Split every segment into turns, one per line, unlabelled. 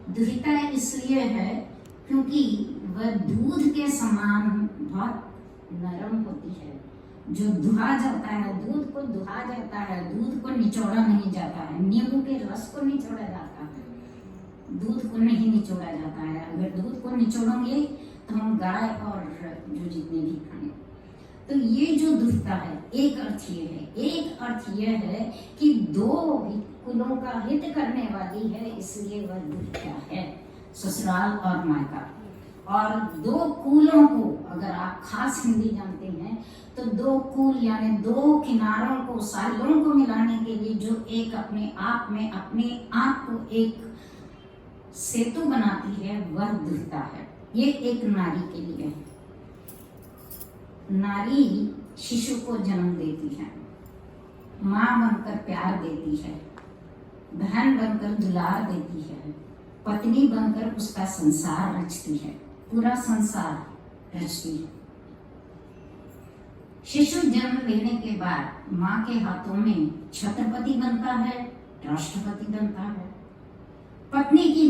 दुहिता इसलिए है क्योंकि वह दूध के समान बहुत नरम होती है। जो दुहा जाता है, दूध को दुहा जाता है, दूध को निचोड़ा नहीं जाता है। नींबू के रस को निचोड़ा जाता है, दूध को नहीं निचोड़ा जाता है। अगर दूध को निचोड़ोगे तो हम गाय और जो जितने भी खाएं। तो ये जो दुहिता है, एक अर्थ ये है। एक अर्थ ये है कि दो कुलों का हित करने वाली है, इसलिए वह दुहिता है, ससुराल और मायका। और दो कुलों को, अगर आप खास हिंदी जानते हैं तो दो कुल यानी दो किनारों को, सालों को मिलाने के लिए जो एक अपने आप में अपने आप को एक सेतु बनाती है, वह दुहिता है। ये एक नारी के लिए है। नारी शिशु को जन्म देती है, माँ बनकर प्यार देती है, बहन बनकर दुलार देती है, पत्नी बनकर उसका संसार रचती है, पूरा संसार रचती है। शिशु जन्म लेने के बाद माँ के हाथों में छत्रपति बनता है, राष्ट्रपति बनता है। पत्नी की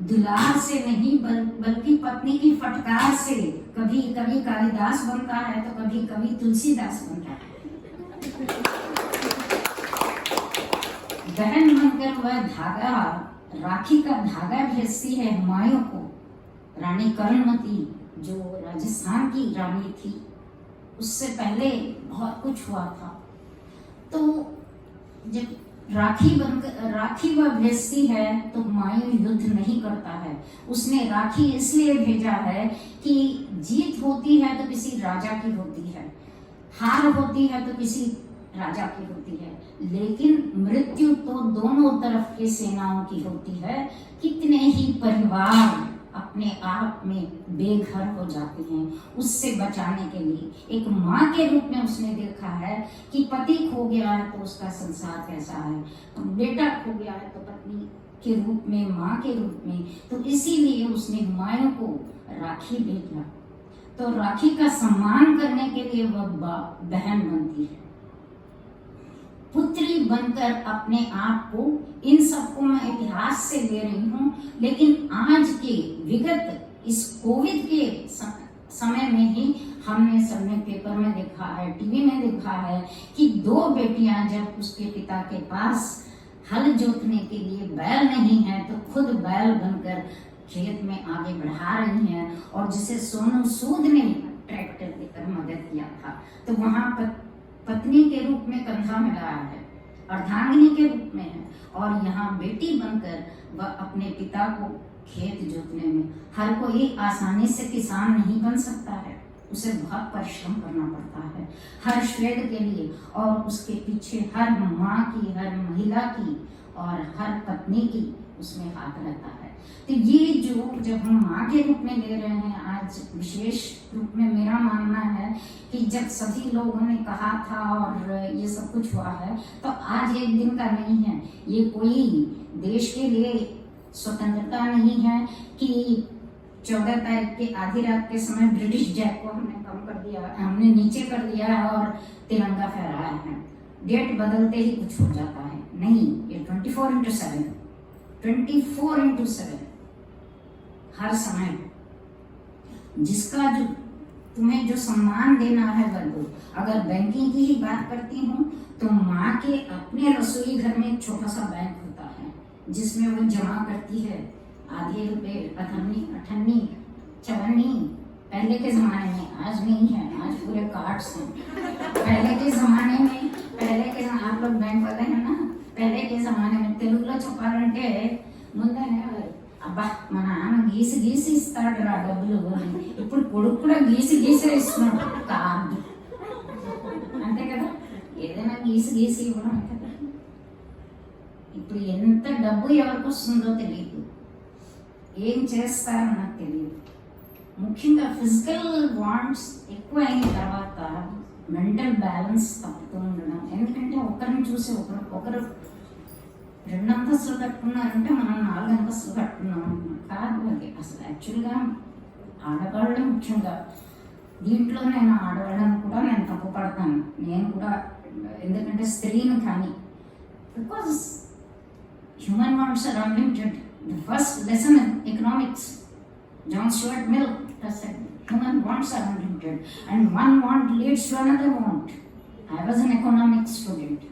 दुलार से नहीं बल्कि पत्नी की फटकार से कभी कभी कालिदास बनता है तो कभी कभी तुलसीदास बनता है। बहन बनकर वह धागा, राखी का धागा भेजती है हुमायूं को। रानी कर्णमती जो राजस्थान की रानी थी, उससे पहले बहुत कुछ हुआ था। तो जब राखी वह भेजती है तो हुमायूं युद्ध नहीं करता है। उसने राखी इसलिए भेजा है कि जीत होती है तो किसी राजा की होती है, हार होती है तो किसी राजा की होती है, लेकिन मृत्यु तो दोनों तरफ की सेनाओं की होती है। कितने ही परिवार अपने आप में बेघर हो जाते हैं। उससे बचाने के लिए एक माँ के रूप में उसने देखा है कि पति खो गया है तो उसका संसार कैसा है, तो बेटा खो गया है तो पत्नी के रूप में, माँ के रूप में, तो इसीलिए उसने हुमायूं को राखी भेजा। तो राखी का सम्मान करने के लिए वह बहन बनती है, पुत्री बनकर अपने आप को। इन सबको मैं इतिहास से ले रही हूँ, लेकिन आज के विगत इस कोविड के समय में ही हमने सबने पेपर में देखा है, टीवी में देखा है कि दो बेटियां जब उसके पिता के पास हल जोतने के लिए बैल नहीं है तो खुद बैल बनकर खेत में आगे बढ़ा रही हैं। और जिसे सोनू सूद ने ट्रैक्टर देकर मदद किया था, तो वहां पर पत्नी के रूप में कंधा मिलाया है, अर्धांगिनी के रूप में है, और यहाँ बेटी बनकर वह अपने पिता को खेत जोतने में। हर कोई आसानी से किसान नहीं बन सकता है, उसे बहुत परिश्रम करना पड़ता है हर श्वेत के लिए, और उसके पीछे हर माँ की, हर महिला की और हर पत्नी की उसमें हाथ रहता है। तो ये जो जब हम माँ के रूप में ले रहे हैं आज, विशेष रूप में मेरा मानना है कि जब सभी लोगों ने कहा था और ये सब कुछ हुआ है, तो आज एक दिन का नहीं है। ये कोई देश के लिए स्वतंत्रता नहीं है कि 14 तारीख के आधी रात के समय ब्रिटिश जैक को हमने कम कर दिया, हमने नीचे कर दिया और तिरंगा फहराया है। डेट बदलते ही कुछ हो जाता है, नहीं, ये 24/7 हर समय जिसका जो तुम्हें जो सम्मान देना है वह दो। अगर बैंकिंग की ही बात करती हूँ तो माँ के अपने रसोई घर में एक छोटा सा बैंक होता है जिसमें वो जमा करती है आधे रुपए, अठन्नी, चवन्नी। पहले के जमाने में, आज नहीं है, आज पूरे कार्ड्स हैं। पहले के जमाने में आप लोग बैंक वाले हैं ना, पहले के जमाने में తెలుగులో చెప్పాలంటే ముందనే అబ్బా మా నాన్న గీసి ఇస్తాడు రా డబ్బులు అని. ఇప్పుడు కొడుకు కూడా గీసి ఇస్తున్నాడు కార్డు, అంతే కదా, ఏదైనా గీసి ఇవ్వడం కదా. ఇప్పుడు ఎంత డబ్బు ఎవరికి వస్తుందో తెలియదు, ఏం చేస్తారో నాకు తెలియదు. ముఖ్యంగా ఫిజికల్ వాంట్స్ ఎక్కువ అయిన తర్వాత మెంటల్ బ్యాలెన్స్ తప్పుతూ ఉండడం. ఎందుకంటే ఒకరిని చూసి ఒకరు 2 అంతస్తులు కట్టుకున్నారంటే మనం 4 అంతస్తులు కట్టుకున్నాం కాదు. అది అసలు యాక్చువల్గా ఆడవాళ్ళే ముఖ్యంగా. దీంట్లో నేను ఆడవాళ్ళని కూడా నేను తప్పు పడతాను, నేను కూడా, ఎందుకంటే స్త్రీని కానీ, because human wants are unlimited. The first lesson in economics, John Stuart Mill has said, human wants are unlimited and one want leads to another want. I was an economics student.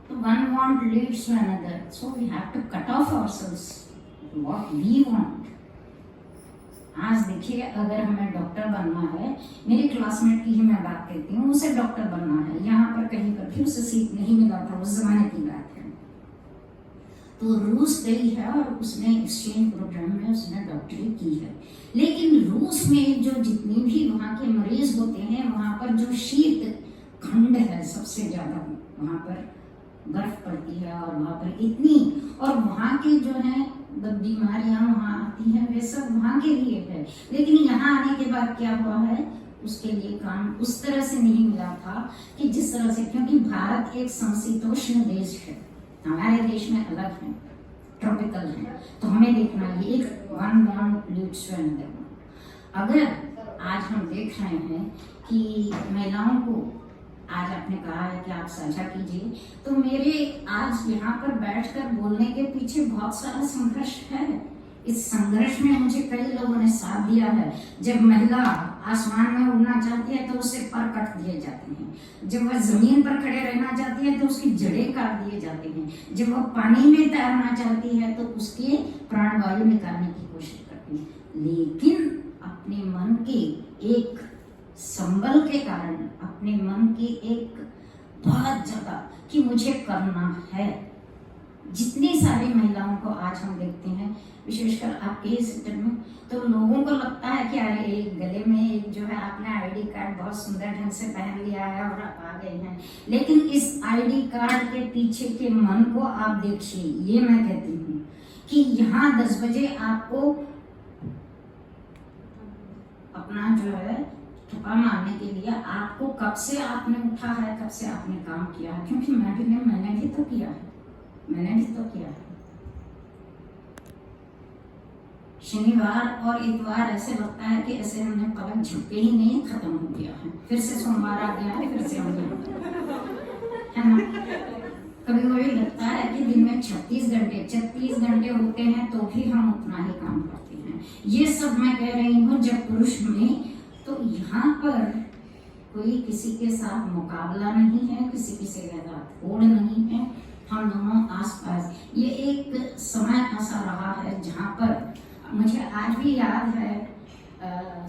So one want leads to another. So we have to cut off ourselves what we want. आज देखिए, अगर हमें doctor बनना है, मेरे classmate की ही मैं बात करती हूँ, उसे डॉक्टर बनना है, यहाँ पर कहीं पर भी उसे सीट नहीं मिला था, उस जमाने की बात है। तो रूस गई है और उसने एक्सचेंज प्रोग्राम में उसने डॉक्टरी की है। लेकिन रूस में जो जितनी भी वहाँ के मरीज होते हैं, वहाँ पर जो शीत खंड है सबसे ज्यादा, वहाँ पर बर्फ पड़ती है और वहाँ पर इतनी, और वहाँ के जो है बीमारियां वहाँ आती हैं, वे सब वहाँ के लिए है। लेकिन यहाँ आने के बाद क्या हुआ है, उसके लिए काम उस तरह से नहीं मिला था कि जिस तरह से, क्योंकि भारत एक समशीतोष्ण देश है, हमारे देश में अलग है, ट्रॉपिकल है, तो हमें देखना ये एक one want leads to another. अगर आज हम देख रहे हैं कि महिलाओं को, आज आपने कहा है कि आप साझा कीजिए, तो मेरे आज यहाँ पर बैठकर बोलने के पीछे बहुत सारा संघर्ष है। इस संघर्ष में मुझे कई लोगों ने साथ दिया है। जब महिला आसमान में उड़ना चाहती है तो उससे पर कट दिए जाते हैं, जब वह जमीन पर खड़े रहना चाहती है तो उसकी जड़ें काट दिए जाते हैं, जब वह पानी में तैरना चाहती है तो उसके प्राणवायु निकालने की कोशिश करती है। लेकिन अपने मन के एक संबल के कारण, अपने मन की एक बहुत ज्यादा कि मुझे करना है, जितनी सारी महिलाओं को आज हम देखते हैं, विशेषकर आपके ही सेक्टर में, तो लोगों को लगता है कि अरे एक गले में एक जो है आपने आईडी कार्ड बहुत सुंदर ढंग से पहन लिया है और आप आ गए हैं। लेकिन इस आईडी कार्ड के पीछे के मन को आप देखिए। ये मैं कहती हूँ कि यहाँ 10 बजे आपको अपना जो है ठप्पा मारने के लिए, आपको कब से आपने उठा है, कब से आपने काम किया है, क्योंकि मैंने भी तो किया है। शनिवार और इतवार ऐसे लगता है कि ऐसे हमने पलक झपके ही नहीं, खत्म हो गया है, फिर से सोमवार आ गया है, फिर से हम है ना। कभी कभी लगता है कि दिन में 36 घंटे होते हैं तो भी हम उतना ही काम करते हैं। ये सब मैं कह रही हूँ जब पुरुष में, तो यहाँ पर कोई किसी के साथ मुकाबला नहीं है, किसी के साथ होड़ नहीं है, हम दोनों आसपास। ये एक समय ऐसा रहा है जहाँ पर मुझे आज भी याद है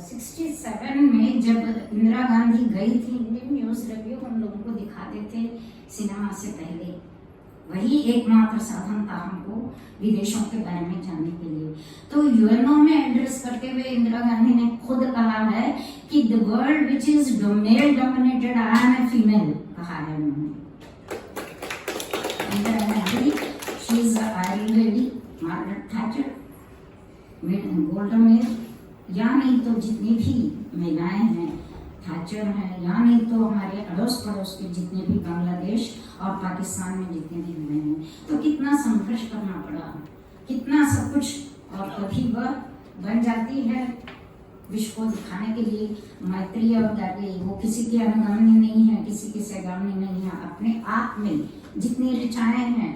67 में जब इंदिरा गांधी गई थी, इंडियन न्यूज रिव्यू हम लोगों को दिखाते थे सिनेमा से पहले, वही एकमात्र साधन था हमको विदेशों के बारे में जानने के लिए। तो यूएनओ में एड्रेस करते हुए इंदिरा गांधी ने खुद कहा है कि the world which is male dominated, I am a female, कहा है उन्होंने। Indira Gandhi, she is iron lady, Margaret Thatcher, Golda Meir, या नहीं तो जितनी भी महिलाएं हैं, थैचर हैं, या नहीं तो हमारे अड़ोस पड़ोस के जितने भी बांग्लादेश और पाकिस्तान में जितने भी हुए हैं, तो कितना संघर्ष करना पड़ा, कितना सब कुछ, और तभी वह बन जाती है विश्व को दिखाने के लिए। मैत्री और गार्गी, वो किसी की अनुगामी नहीं है, किसी की सगामी नहीं है, अपने आप में जितनी ऋचाएं हैं,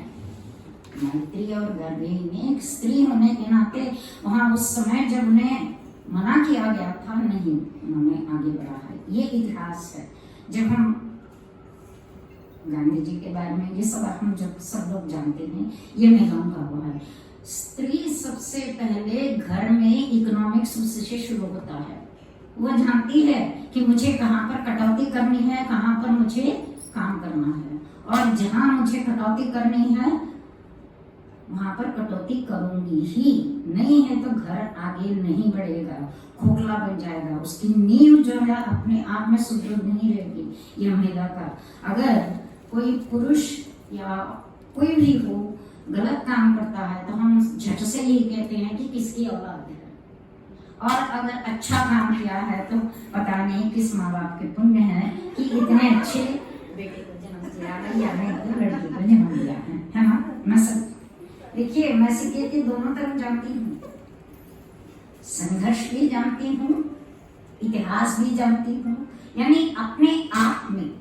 मैत्री और गार्गी ने एक स्त्री होने के नाते वहाँ उस समय जब उन्हें मना किया गया था, नहीं, उन्होंने आगे बढ़ा है। ये इतिहास है। जब हम गांधी जी के बारे में ये सब हम जब सब लोग जानते हैं, ये महिलाओं का हुआ है। स्त्री सबसे पहले घर में इकोनॉमिक्स उससे शुरू होता है। वह जानती है कि मुझे कहाँ पर कटौती करनी है, कहाँ पर मुझे काम करना है, और जहाँ मुझे कटौती करनी है वहां पर कटौती करूंगी ही, नहीं है तो घर आगे नहीं बढ़ेगा, खोखला बन जाएगा, उसकी नींव जो है अपने आप में सुदृढ़ नहीं रहेगी। यह महिला का, अगर कोई पुरुष या कोई भी हो गलत काम करता है तो हम झट से ही कहते हैं कि किसकी औलाद है, और अगर अच्छा काम किया है तो पता नहीं किस माँ बाप के पुण्य है कि इतने अच्छे बेटे को जन्म दिया है या नहीं तो लड़की को जन्म दिया है ना। मैं सब देखिए, मैं सिक्के के दोनों तरफ जानती हूँ, संघर्ष भी जानती हूँ, इतिहास भी जानती हूँ, यानी अपने आप में,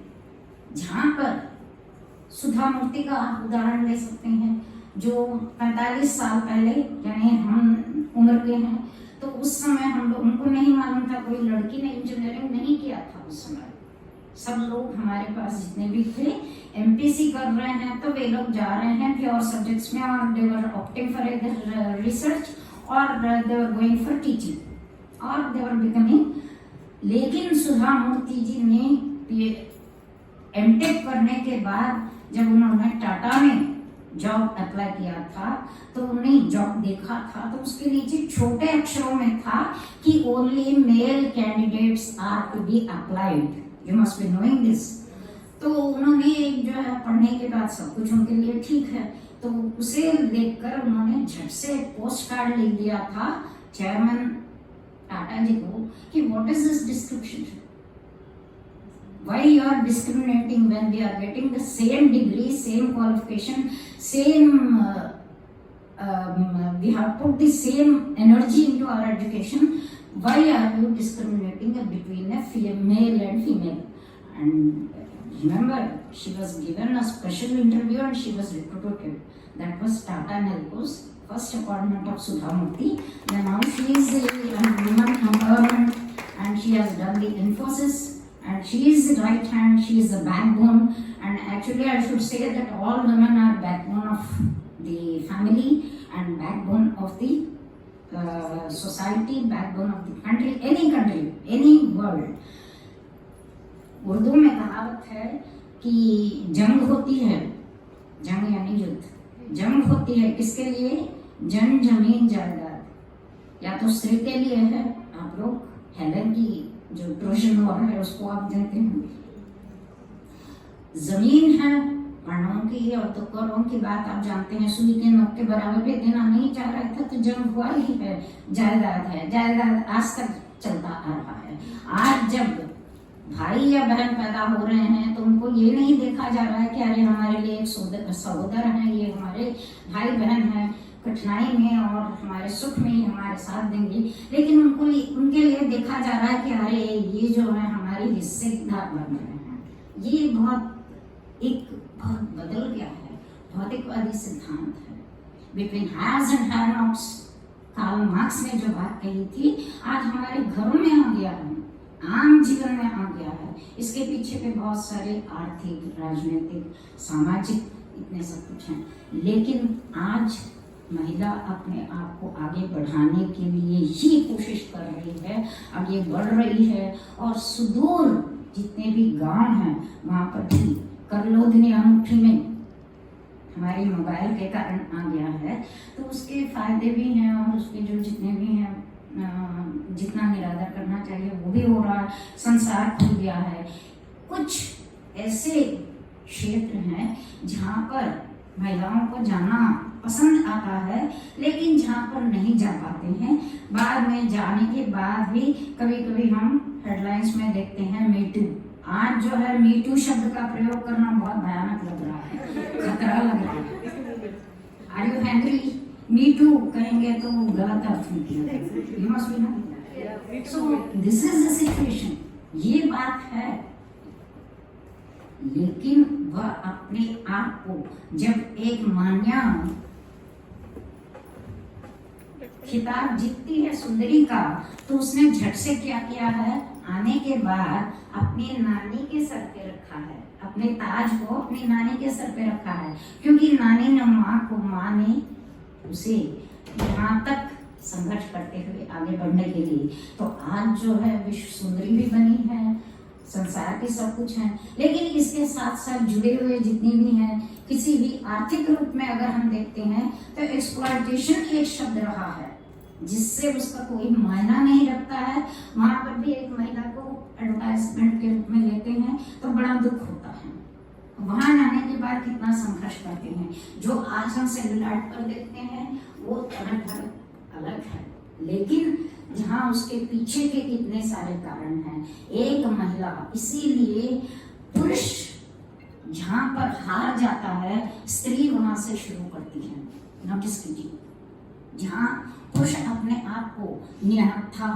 जहाँ पर सुधा मूर्ति का उदाहरण ले सकते हैं, जो 45 साल पहले यानी हम उम्र के हैं, तो उस समय हम लोग, उनको नहीं मालूम था, कोई लड़की ने इंजीनियरिंग नहीं किया था उस समय। सब लोग हमारे पास जितने भी थे एमपीसी कर रहे हैं, तो वे लोग जा रहे हैं प्योर सब्जेक्ट्स में, और दे वर ऑप्टिंग फॉर इधर रिसर्च, और दे वर गोइंग फॉर टीचिंग, और दे वर बिकमिंग। लेकिन सुधा मूर्ति जी ने एमटेक करने के बाद जब उन्होंने टाटा में जॉब अप्लाई किया था, तो उन्हें जॉब देखा था, तो उसके नीचे छोटे अक्षरों में था कि only male candidates are to be applied, you must be knowing this. तो उन्होंने जो है पढ़ने के बाद सब कुछ उनके लिए ठीक है, तो उसे देखकर उन्होंने झट से पोस्ट कार्ड लिख दिया था चेयरमैन टाटा जी को कि what is this description, why you are discriminating when we are getting the same degree, same qualification, same we have put the same energy into our education, why are you discriminating between a male and female? And remember, she was given a special interview and she was recruited. That was Tata Nelco's first appointment of Sudha Murthy. Then now she is a woman empowerment and she has done the Infosys. And she is the right hand, she is the backbone, and actually I should say that all women are backbone of the family and backbone of the society, backbone of the country, any world. Urdu में कहावत है कि जंग होती है, जंग यानी युद्ध, जंग होती है किसके लिए? जन जमीन जायदाद, या तो स्त्री के लिए है। आप लोग हेलन की जो ट्रोजन वॉर है उसको आप जानते हैं, जमीन है वर्णों की और तुकरों की बात आप जानते हैं, सुई के नोक के बराबर भी देना नहीं चाह रहा था, तो जंग हुआ ही है। जायदाद है, जायदाद आज तक चलता आ रहा है। आज जब भाई या बहन पैदा हो रहे हैं तो उनको ये नहीं देखा जा रहा है कि अरे हमारे लिए एक सहोदर हैं, ये हमारे भाई बहन हैं, कठिनाई में और हमारे सुख में ही हमारे साथ देंगे, लेकिन उनके लिए देखा जा रहा है कि अरे ये जो है हमारे हिस्सेदार बन रहे हैं। ये बहुत बदल गया है, भौतिकवादी सिद्धांत है। Between haves and have nots, Karl Marx ने जो बात कही थी, आज हमारे घरों में आ गया है, आम जीवन में आ गया है। इसके पीछे पे बहुत सारे आर्थिक, राजनीतिक, सामाजिक इतने सब कुछ हैं, लेकिन आज महिला अपने आप को आगे बढ़ाने के लिए ही कोशिश कर रही है, आगे बढ़ रही है, और सुदूर जितने भी गांव हैं वहां पर भी करलोधनी अंगूठी में हमारे मोबाइल के कारण आ गया है, तो उसके फायदे भी हैं और उसके जो जितने भी हैं जितना निरादर करना चाहिए वो भी हो रहा है। संसार खुल गया है। कुछ ऐसे क्षेत्र हैं जहाँ पर महिलाओं को जाना पसंद आता है, लेकिन जहाँ पर नहीं जा पाते हैं। बाद में जाने के बाद भी कभी कभी हम हेडलाइंस में देखते हैं मीटू। आज जो है मीटू शब्द का प्रयोग करना बहुत भयानक लग रहा है, खतरा लग रहा है। Are you hangry? मीटू कहेंगे तो गलत अर्थ निकलेगा। You must be know. So this is the situation, ये बात है। लेकिन वह अपने आप को जब एक मान्या खिताब जीतती है सुंदरी का, तो उसने झट से क्या किया है, आने के बाद अपनी नानी के सर पे रखा है, अपने ताज को अपनी नानी के सर पे रखा है, क्योंकि नानी ने माँ ने उसे यहाँ तक संघर्ष करते हुए आगे बढ़ने के लिए। तो आज जो है विश्व सुंदरी भी बनी है, संसार के सब कुछ है, लेकिन इसके साथ साथ जुड़े हुए जितनी भी हैं, किसी भी आर्थिक रूप में अगर हम देखते हैं तो एक्सप्लॉयटेशन एक शब्द रहा है, जिससे उसका कोई मायना नहीं रखता है। वहां पर भी एक महिला को एडवर्टाइजमेंट के रूप में लेते हैं तो बड़ा दुख होता है। वहां जाने के बाद कितना संघर्ष करते हैं। जो आज हम सेलुलाइट पर देखते हैं वो अलग है, लेकिन जहाँ उसके पीछे के कितने सारे कारण हैं। एक महिला, इसीलिए पुरुष जहाँ पर हार जाता है, स्त्री वहां से शुरू करती है। नोटिस कीजिए, जहाँ पुरुष अपने आप को निहत्था,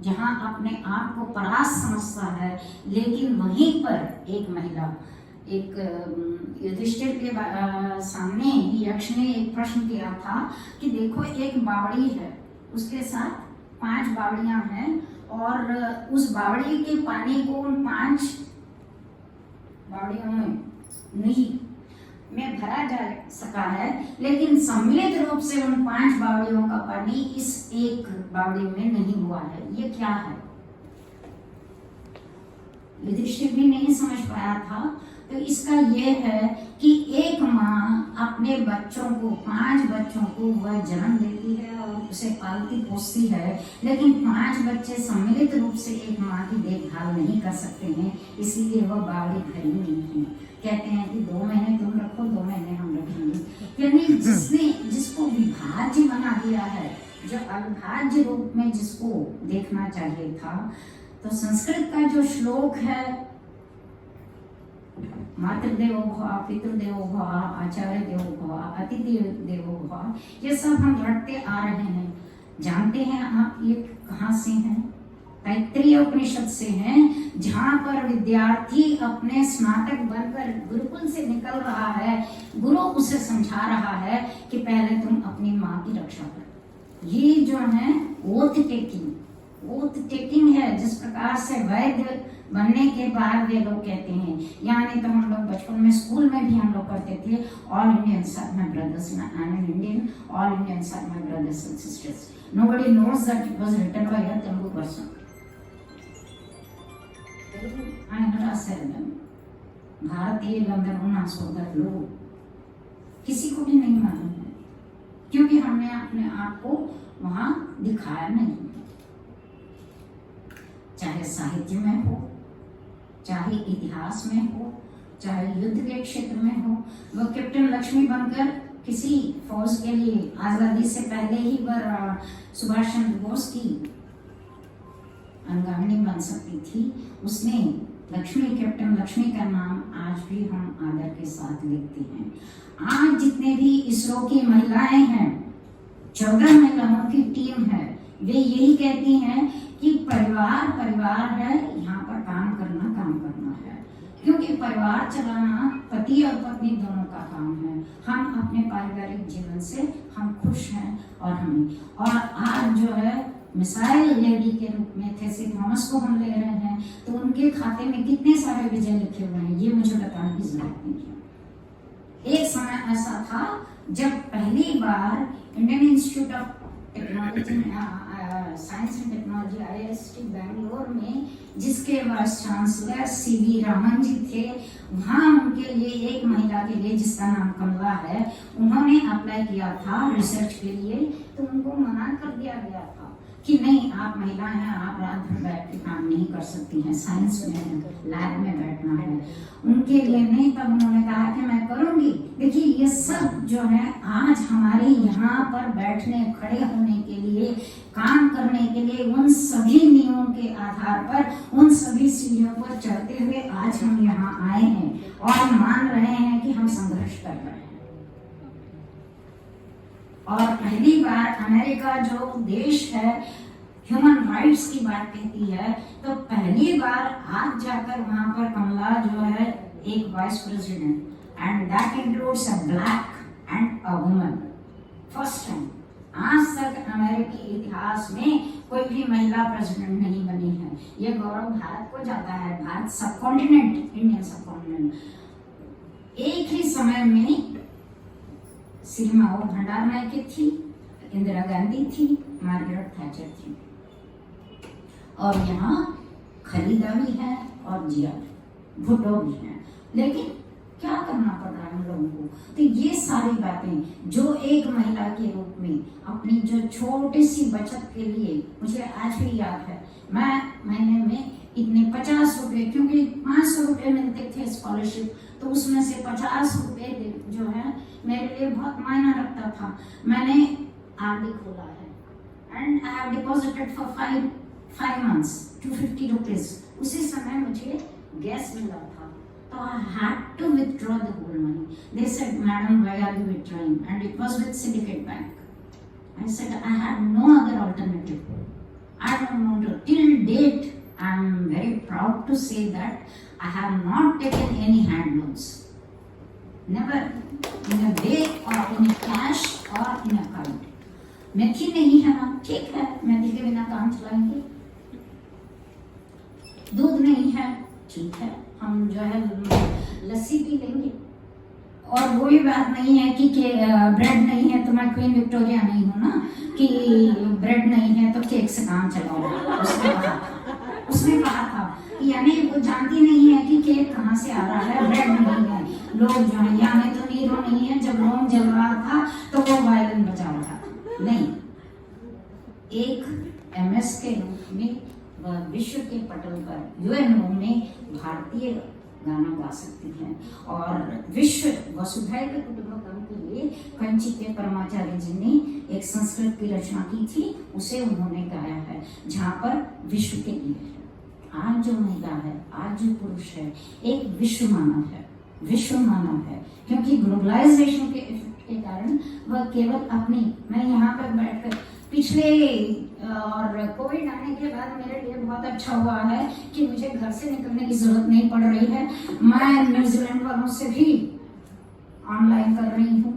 जहाँ अपने आप को परास्त समझता है, लेकिन वहीं पर एक महिला एक युधिष्ठिर के सामने यक्ष ने एक प्रश्न किया था कि देखो एक बावड़ी है, उसके साथ 5 बावड़ियां हैं और उस बावड़ी के पानी को उन 5 बावड़ियों में भरा जा सका है, लेकिन सम्मिलित रूप से उन 5 बावड़ियों का पानी इस एक बावड़ी में नहीं हुआ है। ये क्या है? युधिष्ठिर भी नहीं समझ पाया था। तो इसका ये है कि एक माँ अपने बच्चों को, 5 बच्चों को वह जन्म देती है और उसे पालती पोसती है, लेकिन 5 बच्चे सम्मिलित रूप से एक माँ की देखभाल नहीं कर सकते हैं, इसीलिए वह बावड़ी भरी नहीं है। कहते हैं कि 2 महीने तुम रखो, 2 महीने हम रखेंगे। यानी जिसको विभाज्य बना दिया है, जो अविभाज्य रूप में जिसको देखना चाहिए था। तो संस्कृत का जो श्लोक है, मातृदेवो भव, पितृदेवो भव, आचार्य देवो भव, अतिथि देवो भव, ये सब हम रटते आ रहे हैं। जानते हैं आप ये कहाँ से हैं? तैत्तिरीय उपनिषद से हैं, जहाँ पर विद्यार्थी अपने स्नातक बनकर गुरुकुल से निकल रहा है, गुरु उसे समझा रहा है कि पहले तुम अपनी माँ की रक्षा करो। ये जो है ओथ टेकिंग है, जिस प्रकार से वैद्य बनने के बाद वे लोग कहते हैं, यानी तो हम लोग बचपन में स्कूल में भी हम लोग करते थे, all Indians are my brothers, I am Indian, all Indians are my brothers and sisters, nobody knows that it was written by a Telugu person. भारतीय लंदन सोदर लोग किसी को भी नहीं मालूम है, क्योंकि हमने अपने आप को वहां दिखाया नहीं। चाहे साहित्य में हो, चाहे इतिहास में हो, चाहे युद्ध के क्षेत्र में हो, वो कैप्टन लक्ष्मी बनकर किसी फौज के लिए आजादी से पहले ही वह सुभाष चंद्र बोस की अनुगामिनी बन सकती थी। उसने कैप्टन लक्ष्मी का नाम आज भी हम आदर के साथ लिखते हैं। आज जितने भी इसरो की महिलाएं हैं, 14 महिलाओं की टीम है, वे यही कहती हैं कि परिवार है, यहाँ पर काम करना है, क्योंकि परिवार चलाना पति और पत्नी दोनों का काम है। हम अपने पारिवारिक जीवन से हम खुश हैं और आज जो है मिसाइल लेडी के रूप में थेसी थॉमस को हम ले रहे हैं, तो उनके खाते में कितने सारे विजय लिखे हुए हैं, ये मुझे बताने की जरूरत नहीं है। एक समय ऐसा था जब पहली बार Indian institute of technology science and technology IIST Bangalore में, जिसके vice chancellor CV Raman ji थे, वहाँ उनके लिए एक महिला के लिए जिसका नाम कमला है, उन्होंने अप्लाई किया था रिसर्च के लिए, तो उनको मना कर दिया गया था कि नहीं, आप महिला हैं, आप रात भर बैठ के काम नहीं कर सकती हैं, साइंस में लैब में बैठना है। उनके लिए नहीं, तब उन्होंने कहा कि मैं करूंगी। देखिए ये सब जो है आज हमारे यहाँ पर बैठने, खड़े होने के लिए, काम करने के लिए, उन सभी नियमों के आधार पर, उन सभी सीढ़ियों पर चढ़ते हुए आज हम यहाँ आए हैं और मान रहे हैं कि हम संघर्ष कर रहे हैं। और पहली बार अमेरिका जो देश है ह्यूमन राइट्स की बात कहती है, तो पहली बार आज जाकर वहां पर कमला जो है एक vice president, and that includes a black and a woman, first time. आज तक अमेरिकी इतिहास में कोई भी महिला प्रेसिडेंट नहीं बनी है। ये गौरव भारत को जाता है, भारत सब कॉन्टिनेंट, इंडियन सब कॉन्टिनेंट। एक ही समय में श्रीमाओ भंडारनायके थी, इंदिरा गांधी थी, मार्गरेट थैचर थी, और यहाँ खलीदा भी है और जिया भुट्टो भी है। लेकिन क्या करना पड़ रहा है हम लोगों को? तो ये सारी बातें जो एक महिला के रूप में अपनी जो छोटी सी बचत के लिए, मुझे आज भी याद है, मैं महीने में इतने 50 रुपए, क्योंकि 500 रुपए मिलते थे स्कॉलरशिप, तो उसमें से 50 रुपए जो है मेरे लिए बहुत मायना रखता था। मैंने RD खोला है and I have deposited for 5 months 250 rupees. उसी समय मुझे गैस मिला था, तो I had to withdraw the whole money. They said, madam why are you withdrawing? And it was with Syndicate Bank. I said I had no other alternative. I don't know till date I am very proud to say that I have not taken any handloans. Never in a day or in a cash or in account. मेथी नहीं है ना, ठीक है, मेथी के बिना काम चलाएंगे। दूध नहीं है, ठीक है, हम जो है लस्सी पी लेंगे। और वो भी बात नहीं है कि ब्रेड नहीं है तो मैं क्वीन विक्टोरिया नहीं हूँ ना, कि ब्रेड नहीं है तो केक से काम चलाओ। उसने कहा था कि यानी वो जानती नहीं है कि केक कहाँ से आ रहा है, ब्रेड नहीं है। लोग जो है, यानी तो नीरो नहीं है, जब रोम जल रहा था तो वो वायलिन बजा रहा था। नहीं, एक एमएस के रूप में वह विश्व के पटल पर यूएनओ में भारतीय गाना गा सकती हैं। और विश्व वसुधैव कुटुंबकम के लिए कंचित परमाचार्य जी ने एक संस्कृत की रचना की थी, उसे उन्होंने गाया है, जहाँ पर विश्व के लिए है। आज जो महिला है, आज जो पुरुष है, एक विश्व मानव है, विश्व मानव है, क्योंकि ग्लोबलाइजेशन के इफेक्ट के कारण वह केवल अपनी, मैं यहाँ पर बैठकर पिछले और कोविड आने के बाद मेरे लिए बहुत अच्छा हुआ है कि मुझे घर से निकलने की जरूरत नहीं पड़ रही है। मैं न्यूजीलैंड वालों से भी ऑनलाइन कर रही हूँ,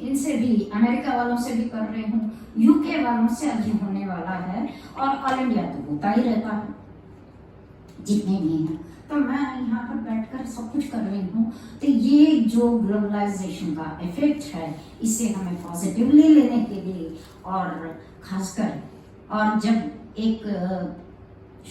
इनसे भी, अमेरिका वालों से भी कर रही हूँ, यूके वालों से अभी होने वाला है, और ऑल इंडिया तो होता ही रहता है जितने भी हैं। तो मैं यहाँ पर बैठकर सब कुछ कर रही हूँ। तो ये जो ग्लोबलाइजेशन का इफेक्ट है, इसे हमें पॉजिटिवली लेने के लिए, और खासकर, और जब एक,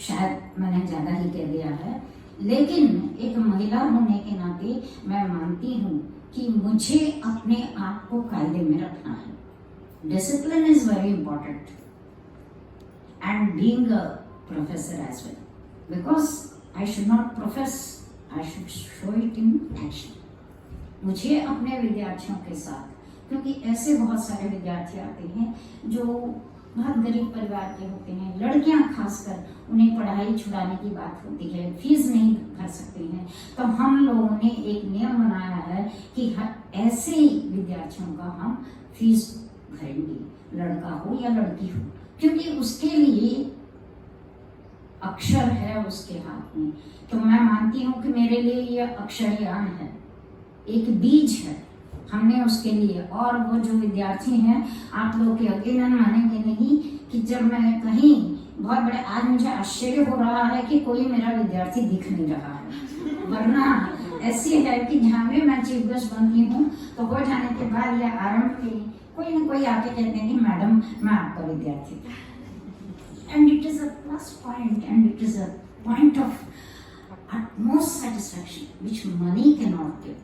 शायद मैंने ज़्यादा ही कह दिया है, लेकिन एक महिला होने के नाते मैं मानती हूँ कि मुझे अपने आप को कायदे में रखना है। Discipline is very important, and being a professor as well, because I should not profess, I should show it in action. मुझे अपने विद्यार्थियों के साथ, क्योंकि ऐसे बहुत सारे विद्यार्थी आते हैं जो बहुत गरीब परिवार के होते हैं, लड़कियां खासकर, उन्हें पढ़ाई छुड़ाने की बात होती है, फीस नहीं भर सकते हैं, तो हम लोगों ने एक नियम बनाया है कि ऐसे विद्यार्थियों का हम फीस भरेंगे, लड़का हो या लड़की हो, क्योंकि उसके लिए अक्षर है उसके हाथ में। तो मैं मानती हूँ कि मेरे लिए यह अक्षरयान है, एक बीज है, हमने उसके लिए। और वो जो विद्यार्थी हैं, आप लोग यकीनन मानेंगे नहीं कि जब मैं कहीं बहुत बड़े, आज मुझे आश्चर्य हो रहा है कि कोई मेरा विद्यार्थी दिख नहीं रहा है, वरना ऐसी है कि जहाँ भी मैं चीफ गेस्ट बनती हूँ तो हो जाने के बाद या आरंभ में कोई ना कोई आके कहते हैं कि मैडम मैं आपका विद्यार्थी था। And it is a plus point, and it is a point of utmost satisfaction which money cannot give.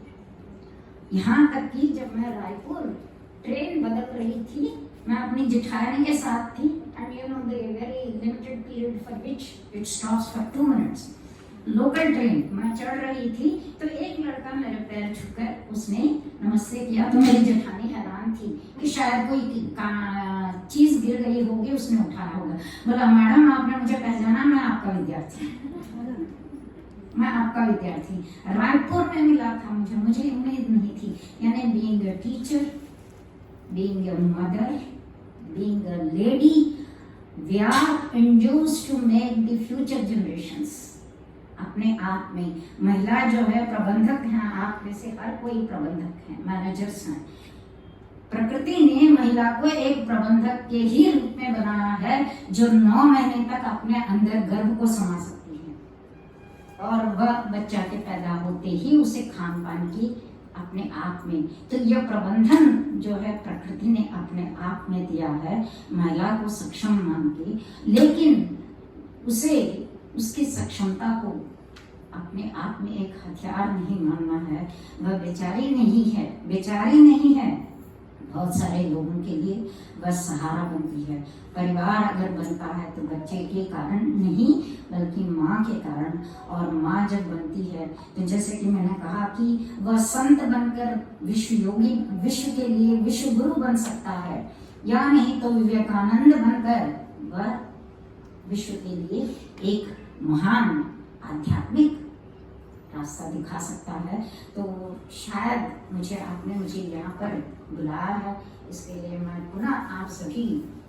यहाँ तक कि जब मैं रायपुर ट्रेन बदल रही थी, मैं अपनी जेठानी के साथ थी, and you know the very limited period for which it stops for 2 minutes. Local train मैं चढ़ रही थी, तो एक लड़का मेरे पैर छूकर उसने नमस्ते किया, तो मेरी जेठानी हैरान थी कि शायद कोई चीज गिर गई होगी, उसने उठाया होगा। बोला मैडम आपने मुझे पहचाना, मैं आपका विद्यार्थी, मैं आपका विद्यार्थी। रायपुर में मिला था मुझे उम्मीद नहीं थी। यानी being a teacher, being a mother, being a lady, we are induced to make the future generations. अपने आप में महिला जो है प्रबंधक हैं, आप में से हर कोई प्रबंधक है, मैनेजर्स हैं। प्रकृति ने महिला को एक प्रबंधक के ही रूप में बनाया है, जो 9 महीने तक अपने अंदर गर्भ को समा सकती है, और वह बच्चा के पैदा होते ही उसे खान पान की अपने आप में। तो यह प्रबंधन जो है प्रकृति ने अपने आप में दिया है महिला को सक्षम मान के, लेकिन उसे उसकी सक्षमता को अपने आप में एक हथियार नहीं मानना है। वह बेचारी नहीं है, बहुत सारे लोगों के लिए वह सहारा बनती है। परिवार अगर बनता है तो बच्चे के कारण नहीं, बल्कि माँ के कारण। और माँ जब बनती है तो जैसे कि मैंने कहा कि वह संत बनकर विश्व योगी, विश्व के लिए विश्व गुरु बन सकता है, या नहीं तो विवेकानंद बनकर वह विश्व के लिए एक महान आध्यात्मिक रास्ता दिखा सकता है। तो शायद आपने मुझे यहाँ पर बुलाया है, इसके लिए मैं पुनः आप सभी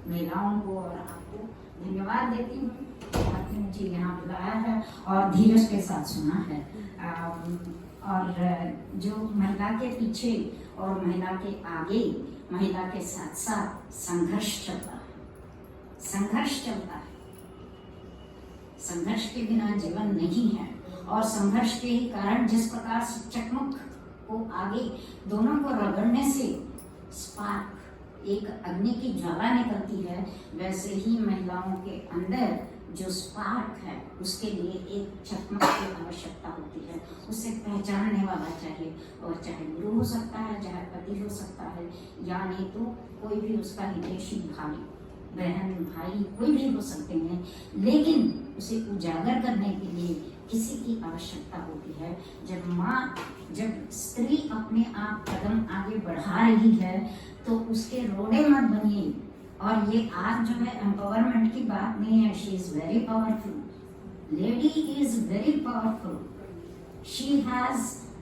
महिलाओं को और आपको धन्यवाद देती हूँ, आपने मुझे यहाँ बुलाया है और धीरज के साथ सुना है। और जो महिला के पीछे और महिला के आगे, महिला के साथ साथ संघर्ष चलता है, संघर्ष चलता है। संघर्ष के बिना जीवन नहीं है, और संघर्ष के ही कारण जिस प्रकार से चकमक को आगे दोनों को रगड़ने से स्पार्क, एक अग्नि की ज्वाला निकलती है, वैसे ही महिलाओं के अंदर जो स्पार्क है उसके लिए एक चकमक की आवश्यकता होती है। उसे पहचानने वाला चाहिए, और चाहे गुरु हो सकता है, चाहे पति हो सकता है, या नहीं तो कोई भी उसका हितैषी भाई, बहन, भाई, कोई भी हो सकते हैं, लेकिन उसे उजागर करने के लिए किसी की आवश्यकता होती है। जब स्त्री अपने आप कदम आगे बढ़ा रही है तो उसके रोड़े मत बनिए। और ये आज जो है एम्पावरमेंट की बात नहीं है, she is very powerful, lady is very powerful, she has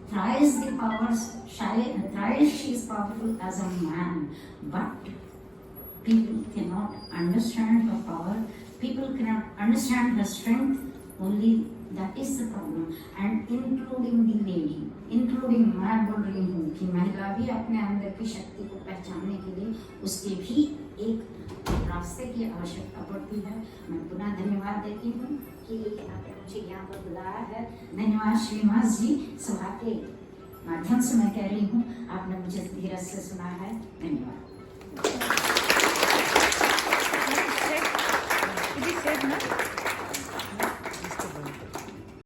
thrice the powers, thrice she is powerful as a man, but people cannot understand her power, people cannot understand her strength, only that is the problem, and including the lady, including मैं बोल रही हूँ कि महिला भी अपने अंदर की शक्ति को पहचानने के लिए उसके भी एक रास्ते की आवश्यकता पड़ती है। मैं पुनः धन्यवाद देती हूँ कि आपने मुझे यहाँ पर बुलाया है। धन्यवाद श्रीनिवास जी, सभा के माध्यम से मैं कह रही हूँ, आपने मुझे धीरज से सुना है। धन्यवाद।